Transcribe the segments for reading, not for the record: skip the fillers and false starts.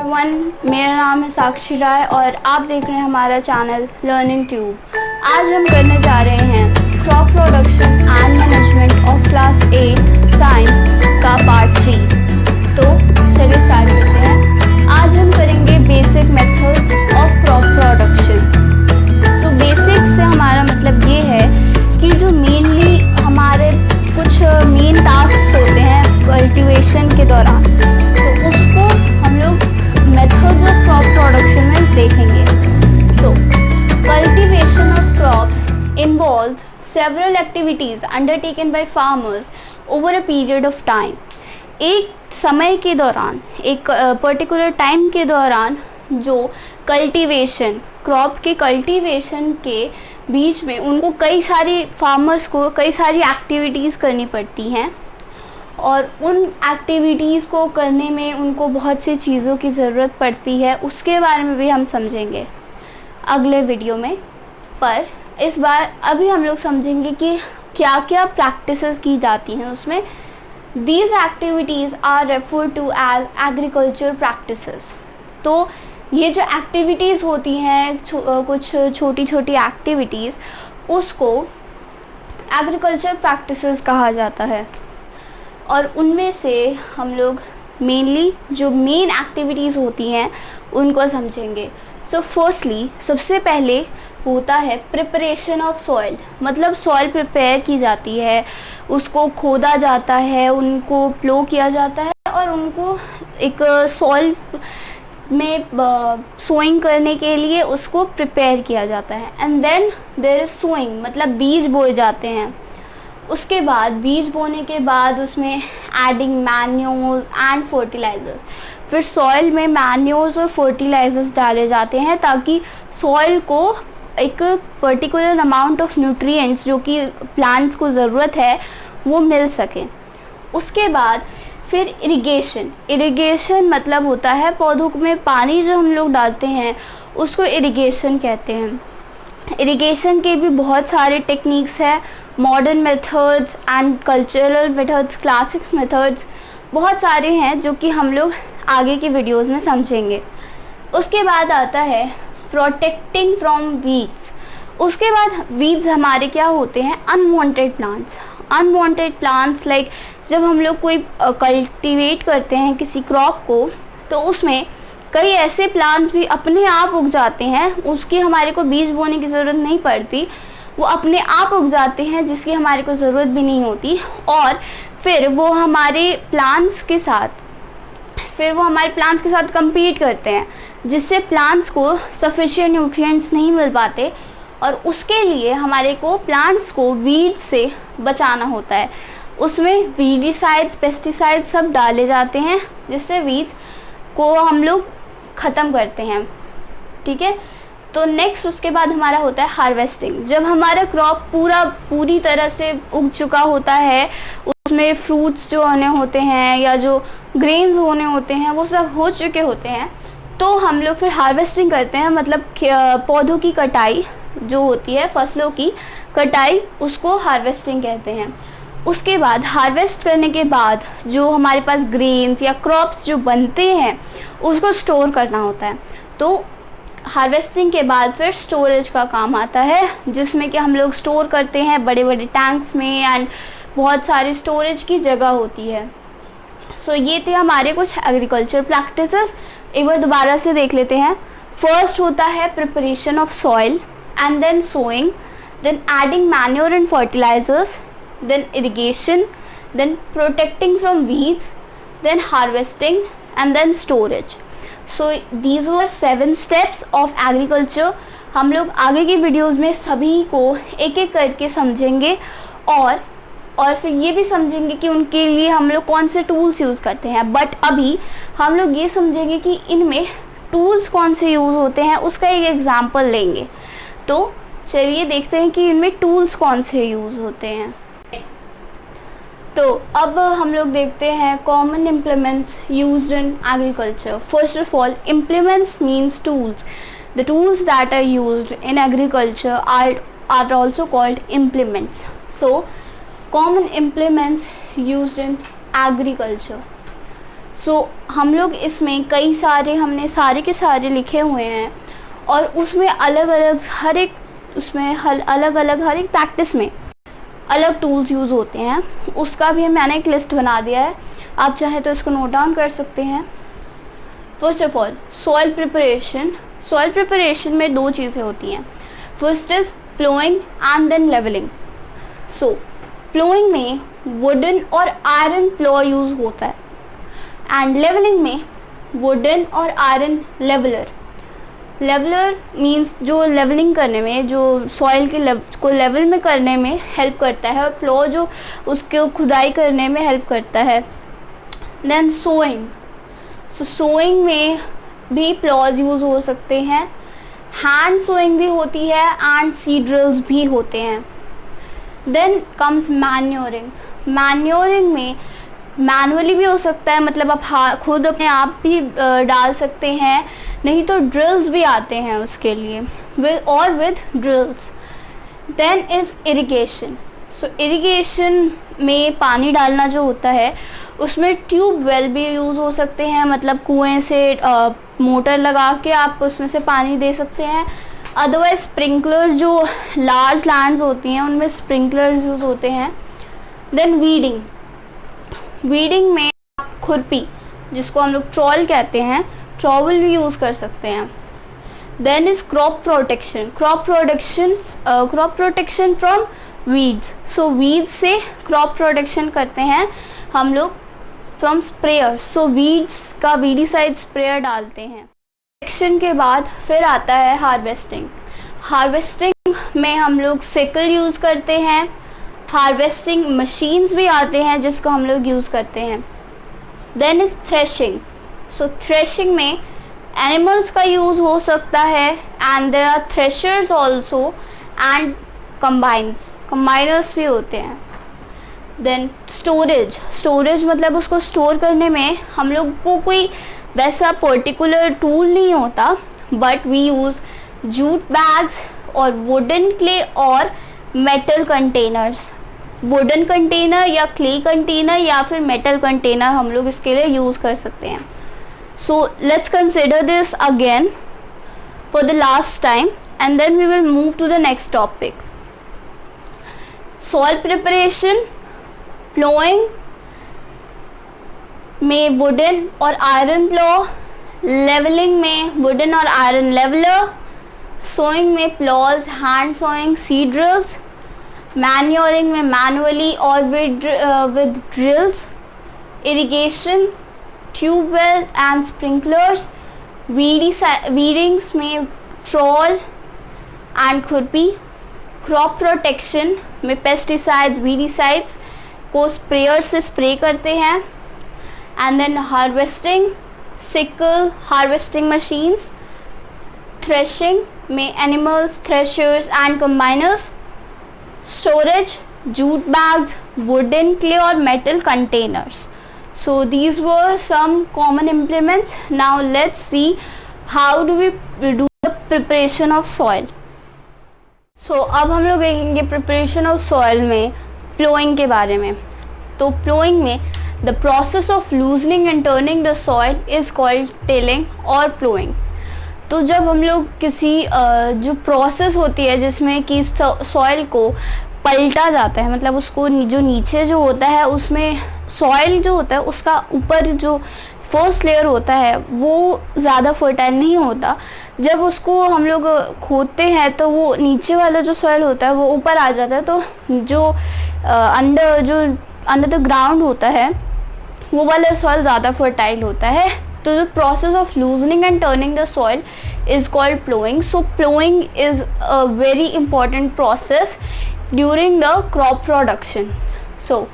One, मेरा नाम है साक्षी राय और आप देख रहे हैं हमारा चैनल लर्निंग ट्यूब। आज हम करने जा रहे हैं crop production and management of class 8 science का पार्ट 3। तो चलिए स्टार्ट करते हैं। आज हम करेंगे basic methods of crop production. So basic से हमारा मतलब ये है कि जो मेनली हमारे कुछ मेन टास्क होते हैं कल्टीवेशन के दौरान, तो उसको हम लोग मेथड्स ऑफ क्रॉप प्रोडक्शन में देखेंगे। So cultivation of crops involves several activities undertaken by farmers over a period of time. एक समय के दौरान, एक पर्टिकुलर टाइम के दौरान जो कल्टीवेशन, क्रॉप के कल्टीवेशन के बीच में उनको कई सारी फार्मर्स को कई सारी एक्टिविटीज़ करनी पड़ती हैं और उन एक्टिविटीज़ को करने में उनको बहुत सी चीज़ों की ज़रूरत पड़ती है। उसके बारे में भी हम समझेंगे अगले वीडियो में। पर इस बार अभी हम लोग समझेंगे कि क्या क्या प्रैक्टिसेस की जाती हैं उसमें। These activities are referred to as agriculture practices। तो ये जो एक्टिविटीज़ होती हैं, कुछ छोटी छोटी एक्टिविटीज़, उसको एग्रीकल्चर प्रैक्टिसेस कहा जाता है। और उनमें से हम लोग मेनली जो मेन एक्टिविटीज़ होती हैं उनको समझेंगे। सो फर्स्टली, सबसे पहले होता है प्रिपरेशन ऑफ सॉइल। मतलब सॉइल प्रिपेयर की जाती है, उसको खोदा जाता है, उनको प्लो किया जाता है और उनको एक सॉइल में सोइंग करने के लिए उसको प्रिपेयर किया जाता है। And then there is sowing, मतलब बीज बोए जाते हैं। उसके बाद बीज बोने के बाद उसमें एडिंग मैन्योर्स एंड फर्टिलाइजर्स, फिर सॉइल में मैन्योर्स और फर्टिलाइजर्स डाले जाते हैं ताकि सॉइल को एक पर्टिकुलर अमाउंट ऑफ न्यूट्रिएंट्स जो कि प्लांट्स को ज़रूरत है वो मिल सके। उसके बाद फिर इरिगेशन मतलब होता है पौधों में पानी जो हम लोग डालते हैं उसको इरिगेशन कहते हैं। इरिगेशन के भी बहुत सारे टेक्निक्स हैं, modern methods and cultural methods, classic methods, बहुत सारे हैं जो कि हम लोग आगे की वीडियोस में समझेंगे। उसके बाद आता है प्रोटेक्टिंग फ्रॉम वीड्स। उसके बाद वीड्स हमारे क्या होते हैं, अनवांटेड प्लांट्स लाइक जब हम लोग कोई कल्टीवेट करते हैं किसी क्रॉप को, तो उसमें कई ऐसे प्लांट्स भी अपने आप उग जाते हैं, उसकी हमारे को बीज बोने की ज़रूरत नहीं पड़ती, वो अपने आप उग जाते हैं जिसकी हमारे को ज़रूरत भी नहीं होती। और फिर वो हमारे प्लांट्स के साथ कम्पीट करते हैं, जिससे प्लांट्स को सफिशिएंट न्यूट्रिएंट्स नहीं मिल पाते और उसके लिए हमारे को प्लांट्स को वीड्स से बचाना होता है। उसमें वीडिसाइड्स, पेस्टिसाइड्स सब डाले जाते हैं जिससे वीड्स को हम लोग ख़त्म करते हैं। ठीक है, तो नेक्स्ट उसके बाद हमारा होता है हार्वेस्टिंग। जब हमारा क्रॉप पूरी तरह से उग चुका होता है, उसमें फ्रूट्स जो होने होते हैं या जो ग्रेन्स होने होते हैं वो सब हो चुके होते हैं, तो हम लोग फिर हार्वेस्टिंग करते हैं। मतलब पौधों की कटाई जो होती है, फसलों की कटाई, उसको हार्वेस्टिंग कहते हैं। उसके बाद हार्वेस्ट करने के बाद जो हमारे पास ग्रेन्स या क्रॉप्स जो बनते हैं उसको स्टोर करना होता है। तो हार्वेस्टिंग के बाद फिर स्टोरेज का काम आता है, जिसमें कि हम लोग स्टोर करते हैं बड़े बड़े टैंक्स में एंड बहुत सारी स्टोरेज की जगह होती है। सो ये थे हमारे कुछ एग्रीकल्चर प्रैक्टिसेस। एक बार दोबारा से देख लेते हैं। फर्स्ट होता है preparation of soil and then sowing, then adding manure and fertilizers, then irrigation, then protecting from weeds, then harvesting and then storage. So these were 7 steps of agriculture। हम लोग आगे की वीडियोस में सभी को एक एक करके समझेंगे और फिर ये भी समझेंगे कि उनके लिए हम लोग कौन से टूल्स यूज़ करते हैं। बट अभी हम लोग ये समझेंगे कि इनमें टूल्स कौन से यूज़ होते हैं, उसका एक एग्जाम्पल लेंगे। तो चलिए देखते हैं कि इनमें टूल्स कौन से यूज़ होते हैं। तो अब हम लोग देखते हैं common implements used in agriculture. First of all, implements means tools. The tools that are used in agriculture are also called implements. So common implements used in agriculture. हम लोग इसमें कई सारे हमने सारे के सारे लिखे हुए हैं और उसमें अलग अलग हर एक प्रैक्टिस में अलग टूल्स यूज़ होते हैं। उसका भी मैंने एक लिस्ट बना दिया है, आप चाहें तो इसको नोट डाउन कर सकते हैं। First of all soil preparation में दो चीज़ें होती हैं। First is ploughing and then levelling. So ploughing में वुडन और आयरन प्लो यूज़ होता है एंड लेवलिंग में वुडन और आयरन लेवलर मींस जो लेवलिंग करने में, जो सॉइल के को लेवल में करने में हेल्प करता है, और प्लो जो उसको खुदाई करने में हेल्प करता है। देन सोइंग में भी प्लॉज यूज़ हो सकते हैं, हैंड सोइंग भी होती है एंड सीड ड्रिल्स भी होते हैं। देन कम्स मैन्योरिंग में मैनुअली भी हो सकता है, मतलब आप खुद अपने आप भी डाल सकते हैं, नहीं तो ड्रिल्स भी आते हैं उसके लिए with drills. Then is irrigation. Irrigation में पानी डालना जो होता है उसमें ट्यूब वेल भी यूज़ हो सकते हैं, मतलब कुएं से मोटर लगा के आप उसमें से पानी दे सकते हैं। अदरवाइज स्प्रिंकलर्स, जो लार्ज लैंड्स होती हैं उनमें स्प्रिंकलर्स यूज़ होते हैं। देन वीडिंग में आप खुरपी, जिसको हम लोग ट्रॉल कहते हैं, ट्रॉवल भी यूज़ कर सकते हैं। Then is crop protection from weeds. Weeds से क्रॉप प्रोटेक्शन करते हैं हम लोग फ्रॉम स्प्रेयर्स। वीड्स का वीडीसाइड स्प्रेयर डालते हैं। प्रोटेक्शन के बाद फिर आता है हार्वेस्टिंग में हम लोग सिकल यूज़ करते हैं। हार्वेस्टिंग मशीन्स भी आते हैं जिसको हम लोग यूज़ करते हैं। Then is threshing. थ्रेशिंग में एनिमल्स का यूज़ हो सकता है and there are threshers also and combiners भी होते हैं। देन स्टोरेज मतलब उसको स्टोर करने में हम लोग को कोई वैसा पर्टिकुलर टूल नहीं होता, but we use jute bags और वुडन क्ले और मेटल कंटेनर्स। वुडन कंटेनर या क्ले कंटेनर या फिर मेटल कंटेनर हम लोग इसके लिए यूज़ कर सकते हैं। So let's consider this again for the last time and then we will move to the next topic. Soil preparation, plowing में वुडन और आयरन प्लो, लेवलिंग में वुडन और आयरन लेवलर, सोइंग में ploughs, hand sowing, seed drills, manuring में manually और with drills, irrigation, tubewell and sprinklers, weedings में trowel and khurpi, crop protection में pesticides, weedicides को स्प्रेयर से स्प्रे करते हैं। And then harvesting, sickle, harvesting machines, threshing में animals, threshers and combiners, storage, jute bags, wooden clay और metal containers. So these were some common implements. Now let's see how do we do the preparation of soil. So अब हम लोग देखेंगे preparation of soil में plowing के बारे में. तो plowing में the process of loosening and turning the soil is called tilling और plowing. तो जब हम लोग किसी जो प्रोसेस होती है जिसमें कि सॉइल को पलटा जाता है, मतलब उसको जो नीचे जो होता है उसमें सॉइल जो होता है उसका ऊपर जो फर्स्ट लेयर होता है वो ज़्यादा फर्टाइल नहीं होता, जब उसको हम लोग खोदते हैं तो वो नीचे वाला जो सॉइल होता है वो ऊपर आ जाता है, तो जो अंडर द ग्राउंड होता है वो वाला सॉइल ज़्यादा फर्टाइल होता है. तो the process of loosening and turning the soil is called plowing. So plowing is a very important process during the crop production. So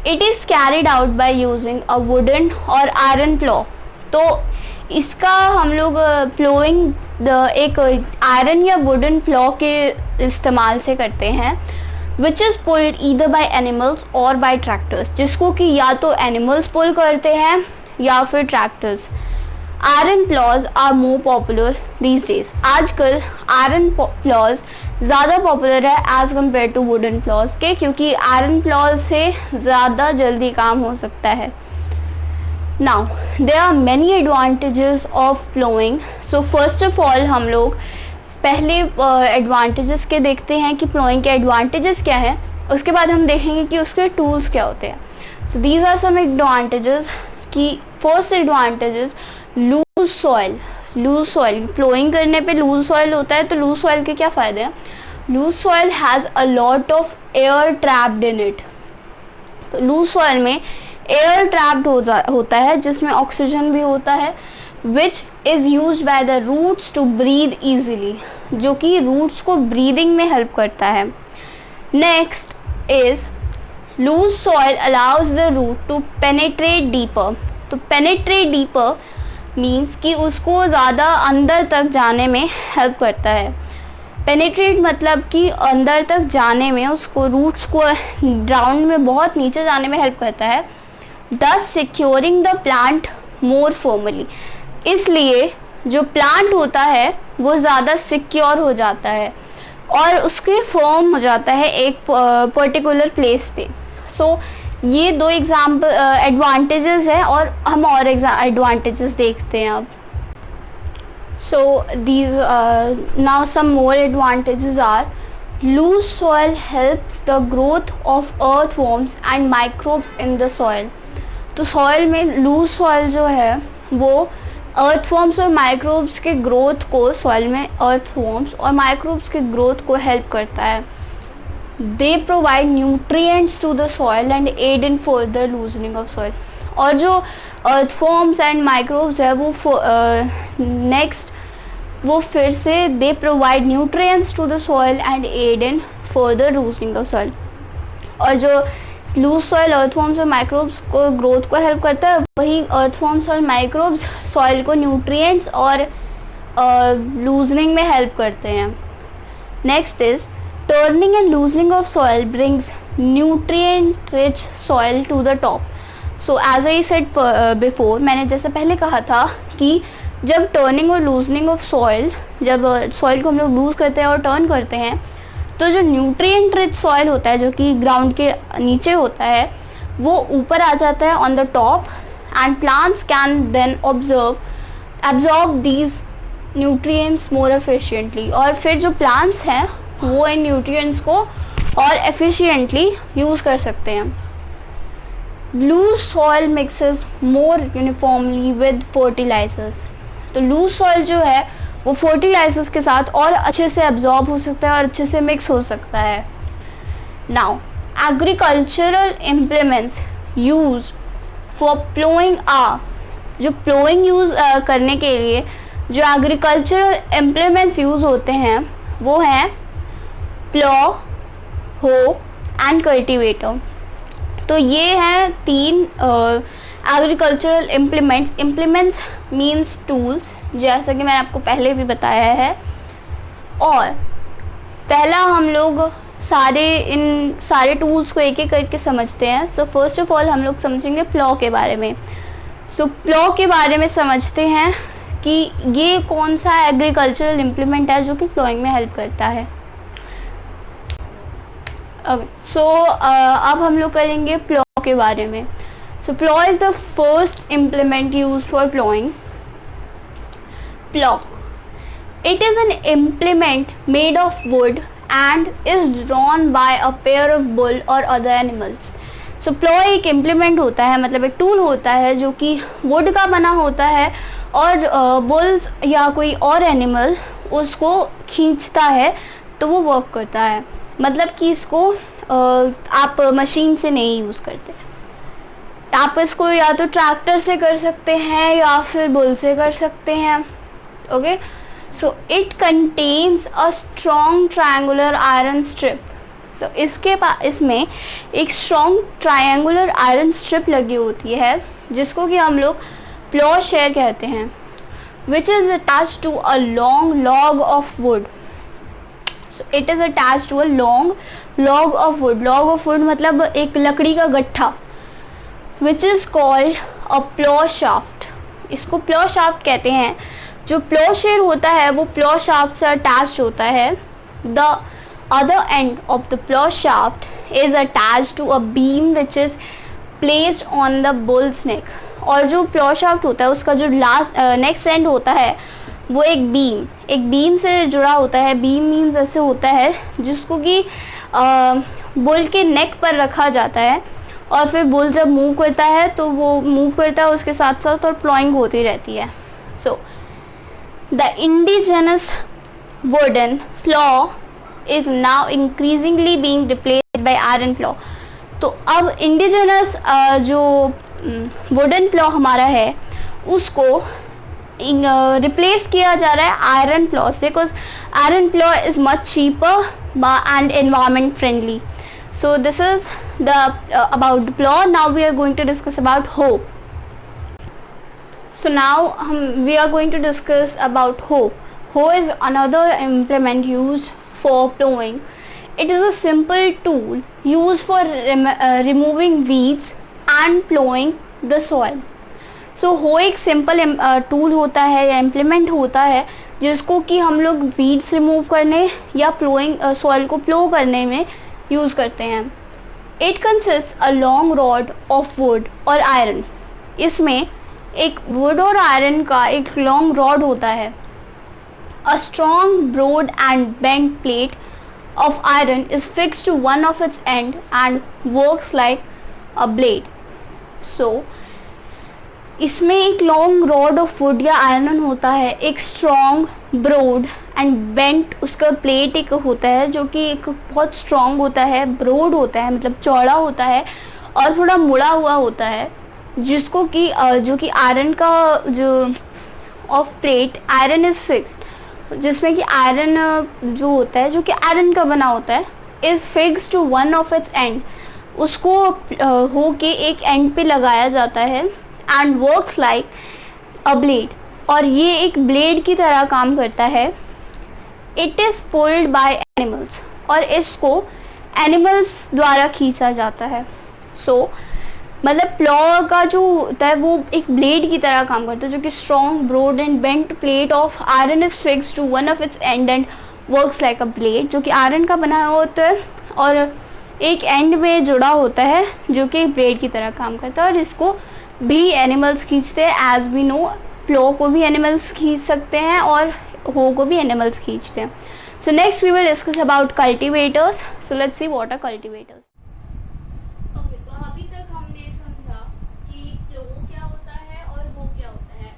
it is carried out by using a wooden or iron plow. तो इसका हम लोग plowing एक iron या wooden plough के इस्तेमाल से करते हैं, which is pulled either by animals or by tractors, जिसको कि या तो animals pull करते हैं या फिर tractors. Iron ploughs are more popular these days. आजकल आयरन प्लॉज ज़्यादा पॉपुलर है as compare to wooden ploughs के, क्योंकि आयरन प्लॉज से ज़्यादा जल्दी काम हो सकता है. Now there are many advantages of ploughing. So first of all हम लोग पहले एडवांटेजेस के देखते हैं कि प्लोइंग के एडवांटेजेस क्या है, उसके बाद हम देखेंगे कि उसके टूल्स क्या होते हैं. So these are some advantages. कि first advantages, loose soil. Loose soil, ploughing करने पे लूज सॉइल होता है, तो लूज सॉइल के क्या फ़ायदे हैं. Loose soil has a lot of air trapped in it. तो लूज सॉइल में एयर ट्रैप्ड होता है जिसमें ऑक्सीजन भी होता है, which is use by the roots to breathe easily, जो कि रूट्स को ब्रीदिंग में हेल्प करता है. Next is loose soil allows the root to penetrate deeper. तो पेनेट्रेट डीपर मीन्स कि उसको ज़्यादा अंदर तक जाने में हेल्प करता है. पेनेट्रेट मतलब कि अंदर तक जाने में, उसको रूट्स को ग्राउंड में बहुत नीचे जाने में हेल्प करता है. दस securing the plant more formally. इसलिए जो प्लांट होता है वो ज़्यादा सिक्योर हो जाता है और उसके फॉर्म हो जाता है एक पर्टिकुलर प्लेस पे. सो ये दो एग्जाम्पल एडवांटेजेस हैं और हम और एडवांटेजेस देखते हैं अब. सो these now some more advantages are loose soil helps the growth of earthworms and microbes in the soil. तो सॉइल में लूज सॉइल जो है वो अर्थवॉर्म्स और माइक्रोब्स के ग्रोथ को, सॉइल में अर्थवॉर्म्स और माइक्रोब्स के ग्रोथ को हेल्प करता है. They provide nutrients to the soil and aid in further loosening of soil. और जो अर्थवॉर्म्स एंड माइक्रोब्स है वो नेक्स्ट वो फिर से they provide nutrients to the soil and aid in further loosening of soil. और जो लूज सॉइल अर्थवॉर्म्स और माइक्रोब्स को ग्रोथ को हेल्प करता है, वही अर्थवॉर्म्स और माइक्रोब्स सॉइल को न्यूट्रिएंट्स और लूजनिंग में हेल्प करते हैं. Next is turning and loosening of soil brings nutrient rich soil to the top. So as I said before, मैंने जैसे पहले कहा था कि जब टर्निंग और लूजनिंग ऑफ सॉइल, जब सॉइल को हम लोग लूज करते हैं और टर्न करते हैं, तो जो न्यूट्रिएंट रिच सॉइल होता है जो कि ग्राउंड के नीचे होता है वो ऊपर आ जाता है on the top and plants can then absorb these nutrients more efficiently. और फिर जो प्लांट्स हैं वो इन न्यूट्रिएंट्स को और एफिशिएंटली यूज़ कर सकते हैं. Loose soil mixes more uniformly with fertilizers. तो लूज सॉइल जो है वो फर्टिलाइजर्स के साथ और अच्छे से एब्जॉर्ब हो सकता है और अच्छे से मिक्स हो सकता है. Now agricultural implements use for ploughing are. जो प्लोइंग यूज़ करने के लिए जो एग्रीकल्चरल इम्प्लीमेंट्स यूज़ होते हैं वो हैं प्लॉ, हो एंड कल्टीवेटर. तो ये हैं तीन agricultural implements. Implements means tools, जैसा कि मैंने आपको पहले भी बताया है. और पहला हम लोग इन सारे टूल्स को एक एक करके समझते हैं. सो फर्स्ट ऑफ ऑल हम लोग समझेंगे प्लॉ के बारे में. सो प्लॉ के बारे में समझते हैं कि ये कौन सा एग्रीकल्चरल इम्प्लीमेंट है जो कि प्लॉइंग में हेल्प करता है. सो अब हम लोग करेंगे प्लॉ के बारे में. So plough is the first implement use for ploughing. Plough, it is an implement made of wood and is drawn by a pair of bull or other animals. So plough एक implement होता है, मतलब एक tool होता है जो कि would का बना होता है और बुल्स या कोई और एनिमल उसको खींचता है तो वो वर्क करता है. मतलब कि इसको आप मशीन से नहीं यूज़ करते, आप इसको या तो ट्रैक्टर से कर सकते हैं या फिर बुल से कर सकते हैं. Okay, so it contains a strong triangular iron strip. तो इसमें एक स्ट्रॉन्ग ट्रायंगुलर आयरन स्ट्रिप लगी होती है जिसको कि हम लोग प्लॉ शेयर कहते हैं, which is attach to a long log of wood. So it is attach to a long log of wood. Log of wood मतलब एक लकड़ी का गट्ठा, which is called a plough shaft. इसको प्लॉ शाफ्ट कहते हैं. जो प्लॉ शेयर होता है वो प्लॉ शाफ्ट से अटैच होता है. The other end of the plough shaft is attach to a beam which is placed on the bull's neck. और जो प्लॉ शाफ्ट होता है उसका जो लास्ट नेक्स्ट एंड होता है वो एक बीम से जुड़ा होता है। बीम मीन्स ऐसे होता है जिसको कि बुल के नेक पर रखा जाता है और फिर बुल जब मूव करता है तो वो मूव करता है उसके साथ साथ और प्लॉइंग होती रहती है। So the indigenous wooden plough is now increasingly being replaced by iron plough. तो अब इंडिजिनस जो वुडन प्लॉ हमारा है उसको रिप्लेस किया जा रहा है आयरन प्लॉ से, because iron plough is much cheaper and environment friendly. So this is the about the plow. Now we are going to discuss about hoe. So now we are going to discuss about hoe. Hoe is another implement used for plowing. It is a simple tool used for removing weeds and plowing the soil. सो हो एक simple tool होता है या implement होता है जिसको कि हम लोग वीड्स रिमूव करने या प्लोइंग सॉइल को प्लो करने में यूज़ करते हैं। It consist a long rod of would और आयरन। इसमें एक वुड और आयरन का एक लॉन्ग रॉड होता है। A strong broad and bent plate of iron is fixed to one of its end and works like a blade. So इसमें एक लॉन्ग रॉड ऑफ वुड या आयरन होता है, एक स्ट्रॉन्ग ब्रॉड एंड बेंट उसका plate एक होता है जो कि एक बहुत स्ट्रॉन्ग होता है, ब्रॉड होता है मतलब चौड़ा होता है और थोड़ा मुड़ा हुआ होता है, जिसको कि जो कि आयरन का जो of plate iron is fixed, जिसमें कि आयरन जो होता है जो कि आयरन का बना होता है is fixed to one of its end. उसको हो के एक एंड पे लगाया जाता है and works like a blade, और ये एक ब्लेड की तरह काम करता है। It is pulled by animals, और इसको एनिमल्स द्वारा खींचा जाता है। सो मतलब प्लॉ का जो होता है वो एक ब्लेड की तरह काम करता है जो कि strong broad and bent plate of iron is fixed to one of its end and works like a blade, जो कि आयरन का बना हुआ होता है और एक एंड में जुड़ा होता है जो कि ब्लेड की तरह काम करता है, और इसको भी एनिमल्स खींचते हैं। एज वी नो प्लो को भी एनिमल्स खींच सकते हैं और हो को भी एनिमल्स खींचते हैं। So next we will discuss about cultivators. So let's see what are cultivators. Okay, तो अभी तक हमने समझा कि प्लो क्या होता है और हो क्या होता है,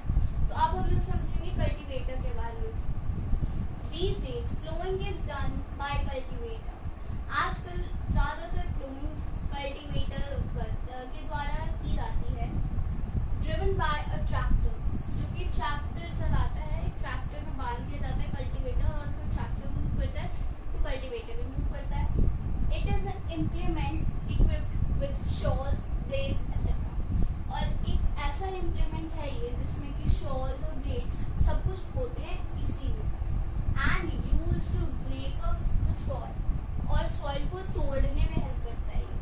तो अब हम लोग समझेंगे कल्टिवेटर के बारे में। These days plowing is done by cultivator. आजकल ज़्यादातर प्लोइंग कल्टिवेटर के द्वारा की जाती है। ड्रिवन बाय अ ट्रैक्टर, जो कि ट्रैक्टर चलाता है, ट्रैक्टर में बांध दिया जाता है कल्टिवेटर और फिर ट्रैक्टर मूव करता है तो कल्टिवेटर भी मूव करता है। It is an implement equipped with shawls, blades etcetera, और एक ऐसा इम्प्लीमेंट है ये जिसमें कि शॉल्स और ब्लेड्स सब कुछ होते हैं इसी में, and use to break up the soil, और सॉइल को तोड़ने में हेल्प करता है ये,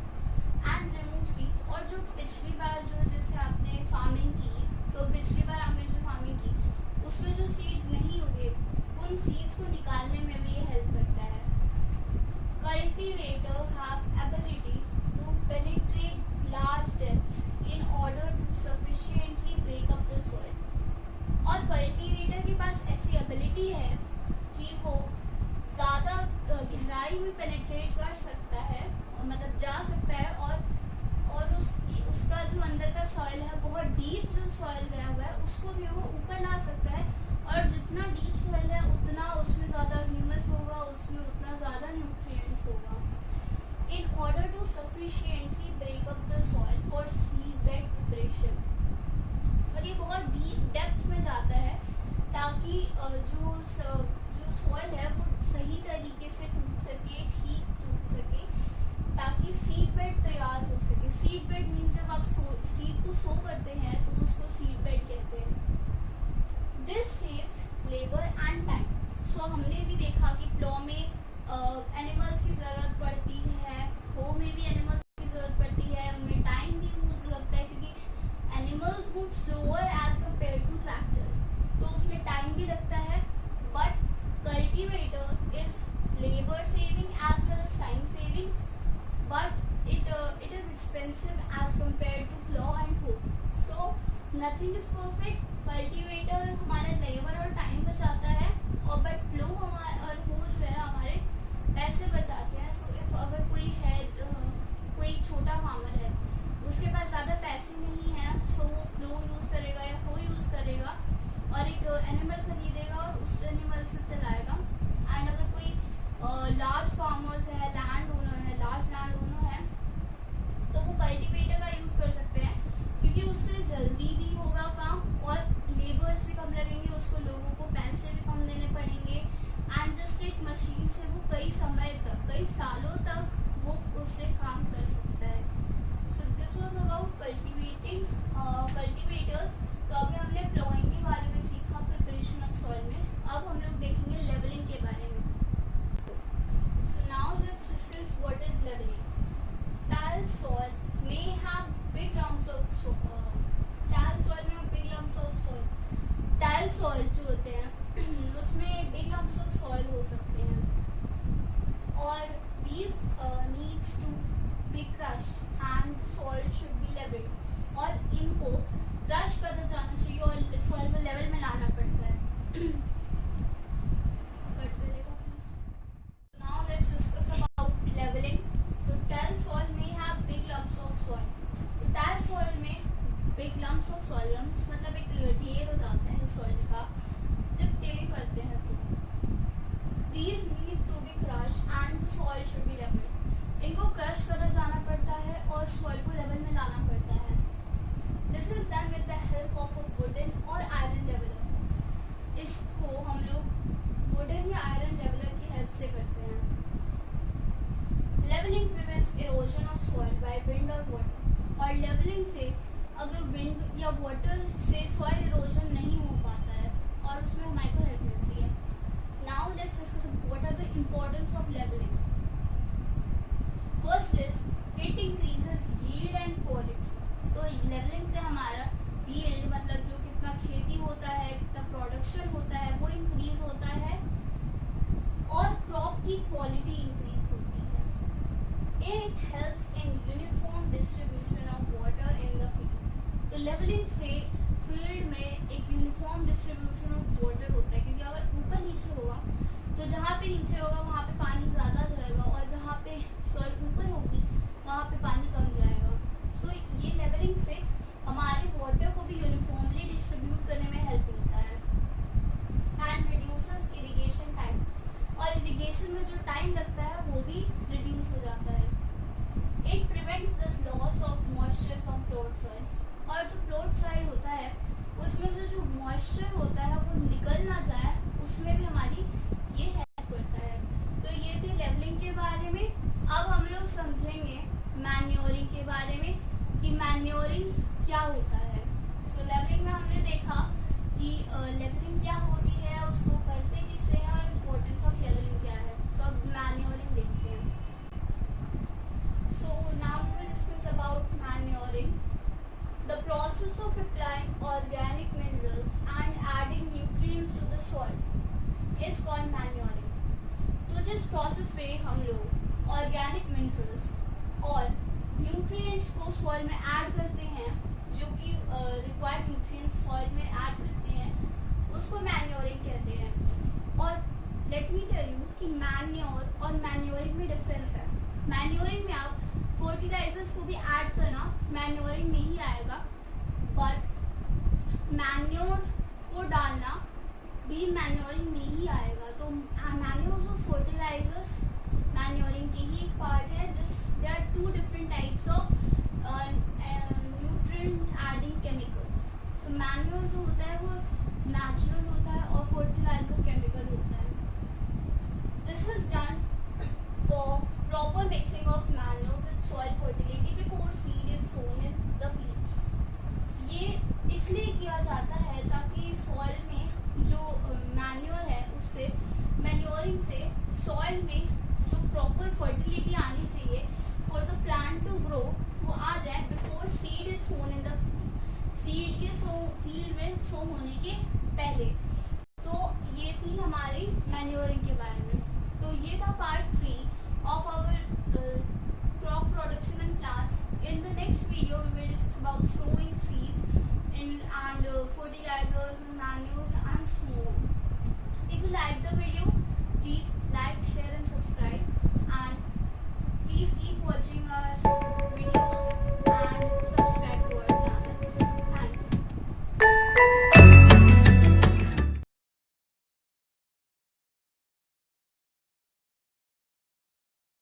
एंड रिमूव सीड्स। और जो पिछली बार जो जैसे आपने फार्मिंग की, तो पिछली बार आपने जो फार्मिंग की उसमें जो सीड्स नहीं उगे उन सीड्स को निकालने में भी ये हेल्प करता है। Cultivator have ability to penetrate large depths in order to sufficiently break up the soil, और कल्टिवेटर के पास ऐसी एबिलिटी है कि वो ज़्यादा गहराई में पेनिट्रेट कर सकता है और मतलब जा सकता है, और उसका जो अंदर का सॉइल है बहुत डीप जो सॉइल गया हुआ है उसको भी वो ऊपर ला सकता है, और जितना डीप सॉइल है उतना उसमें ज़्यादा ह्यूमस होगा, उसमें उतना ज़्यादा न्यूट्रिएंट्स होगा। In order to sufficiently break up the soil for seedbed preparation, और ये बहुत डीप डेप्थ में जाता है ताकि जो सॉइल है वो सही तरीके से टूट सके, ठीक टूट सके, ताकि सीड बेड तैयार हो सके। सीड बेड मीन्स जब आप सीड को सो करते हैं तो उसको सीड बेड कहते हैं। This saves labour and time. So हमने भी देखा कि प्लॉ में एनिमल्स की ज़रूरत पड़ती है, हो में भी एनिमल्स की ज़रूरत पड़ती है, उनमें टाइम भी लगता है क्योंकि animals move slower as compare to tractors, तो उसमें टाइम भी लगता है। But cultivator is labour saving as well as time saving, but it is expensive as compared to plow and hoe. So nothing is perfect. Cultivator हमारा labour और time बचाता है, और बट प्लो और हो जो है हमारे पैसे बचाते हैं। सो इफ अगर कोई है कोई छोटा फार्मर है, उसके पास ज़्यादा पैसे नहीं हैं, सो वो प्लो यूज़ करेगा या हो यूज़ करेगा और एक एनिमल खरीदेगा और उस एनिमल से चलाएगा। एंड अगर कोई लार्ज फार्मर्स है, लैंड ओनर है, लार्ज लैंड ओनर है, तो वो कल्टीवेटर का यूज़ कर सकते हैं, क्योंकि उससे जल्दी भी होगा काम और लेबर्स भी कम लगेंगे उसको, लोगों को पैसे भी कम देने पड़ेंगे। एंड जस्ट एक मशीन से वो कई समय तक, कई सालों तक वो उससे काम कर सकता है। So this was about cultivating cultivators. तो अभी हमने प्लॉइंग के बारे में सीखा, प्रिपरेशन ऑफ सॉइल में। अब हम लोग देखेंगे लेवलिंग के बारे में। So now let's discuss what is levelling. Tile soil may have big lumps of tile soil में big lumps of soil, tile soil जो होते हैं उसमें big lumps of soil हो सकते हैं, और these needs to be crushed and soil should be leveled, और इनको क्रश करना जाना चाहिए और soil को लेवल में लाना पड़ता है। Now let's discuss about leveling. So tile soil may have big lumps of soil. तो tile soil में big lumps of soil, lumps मतलब एक ढेर हो जाता है soil का जब टिलिंग करते हैं तो these need to be crushed and the soil should be leveled. इनको क्रश करा जाना पड़ता है और soil को लेवल में लाना पड़ता है। This is done with the help of a wooden or iron leveler. इसको हम लोग wooden या iron leveler की हेल्प से करते हैं। Levelling prevents erosion of soil by wind और वाटर, और लेवलिंग से अगर विंड या वाटर से सॉइल इरोजन नहीं हो पाता है और उसमें हमारे को हेल्प मिलती है। Now let's discuss what are the importance of levelling. First is it increases yield and quality. तो लेवलिंग से हमारा यील्ड मतलब जो कितना खेती होता है, कितना प्रोडक्शन होता है, वो इंक्रीज होता है और क्रॉप की क्वालिटी इंक्रीज होती है। It helps in uniform distribution of water in the field. तो लेवलिंग से फील्ड में एक यूनिफॉर्म डिस्ट्रीब्यूशन ऑफ वाटर होता है, क्योंकि अगर ऊपर नीचे होगा तो जहाँ पे नीचे होगा वहाँ पे पानी ज़्यादा जाएगा और जहाँ पे सॉइल ऊपर होगी वहाँ पे पानी कम जाएगा। तो ये लेवलिंग से हमारे वाटर को भी यूनिफॉर्मली डिस्ट्रीब्यूट करने में हेल्प मिलता है। एंड रिड्यूसेस इरिगेशन टाइम, और इरिगेशन में जो टाइम लगता है वो भी रिड्यूस हो जाता है। It prevents this loss of moisture from plot soil, और जो प्लॉट सॉइल होता है उसमें से जो मॉइस्चर होता है वो निकल ना जाए, उसमें भी हमारी ये हेल्प करता है। तो ये थी लेवलिंग के बारे में। अब हम लोग समझेंगे मैन्योरिंग के बारे में कि मैन्योरिंग क्या होता है। सो लेवलिंग में हमने देखा कि लेवलिंग क्या होती है, उसको करते किससे है और इम्पोर्टेंस ऑफ लेवलिंग क्या है। तो अब मैन्योरिंग देखते हैं। So now we will discuss about manuring. The process of applying organic minerals and adding nutrients to the soil is called manuring. तो जिस प्रोसेस पे हम लोग ऑर्गेनिक मिनरल्स और न्यूट्रिएंट्स को सॉइल में ऐड करते हैं, जो कि रिक्वायर्ड न्यूट्रिएंट्स सॉइल में ऐड करते हैं, उसको मैन्योरिंग कहते हैं। और लेट मी टेल यू कि मैन्योर और मैन्योरिंग में डिफरेंस है। मैन्योरिंग में आप फर्टिलाइजर्स को भी ऐड करना मैन्योरिंग में ही आएगा, बट मैन्योर को डालना भी मैन्योरिंग में ही आएगा। तो मैन्योर्स और फर्टिलाइजर्स मैन्योरिंग की ही एक पार्ट है। Just they are two different types of nutrient adding chemicals. तो मैन्योर जो होता है वो नेचुरल होता है और फर्टिलाइजर केमिकल होता है। This is done for proper mixing of manure with soil fertility before seed is sown in the field. ये इसलिए किया जाता है ताकि सॉइल में जो मैन्योर है उससे मैन्योरिंग से सॉइल में जो प्रॉपर फर्टिलिटी आनी चाहिए for the plant to grow वो आ जाए before seed is sown in the field. Seed के फील्ड में सो होने के पहले।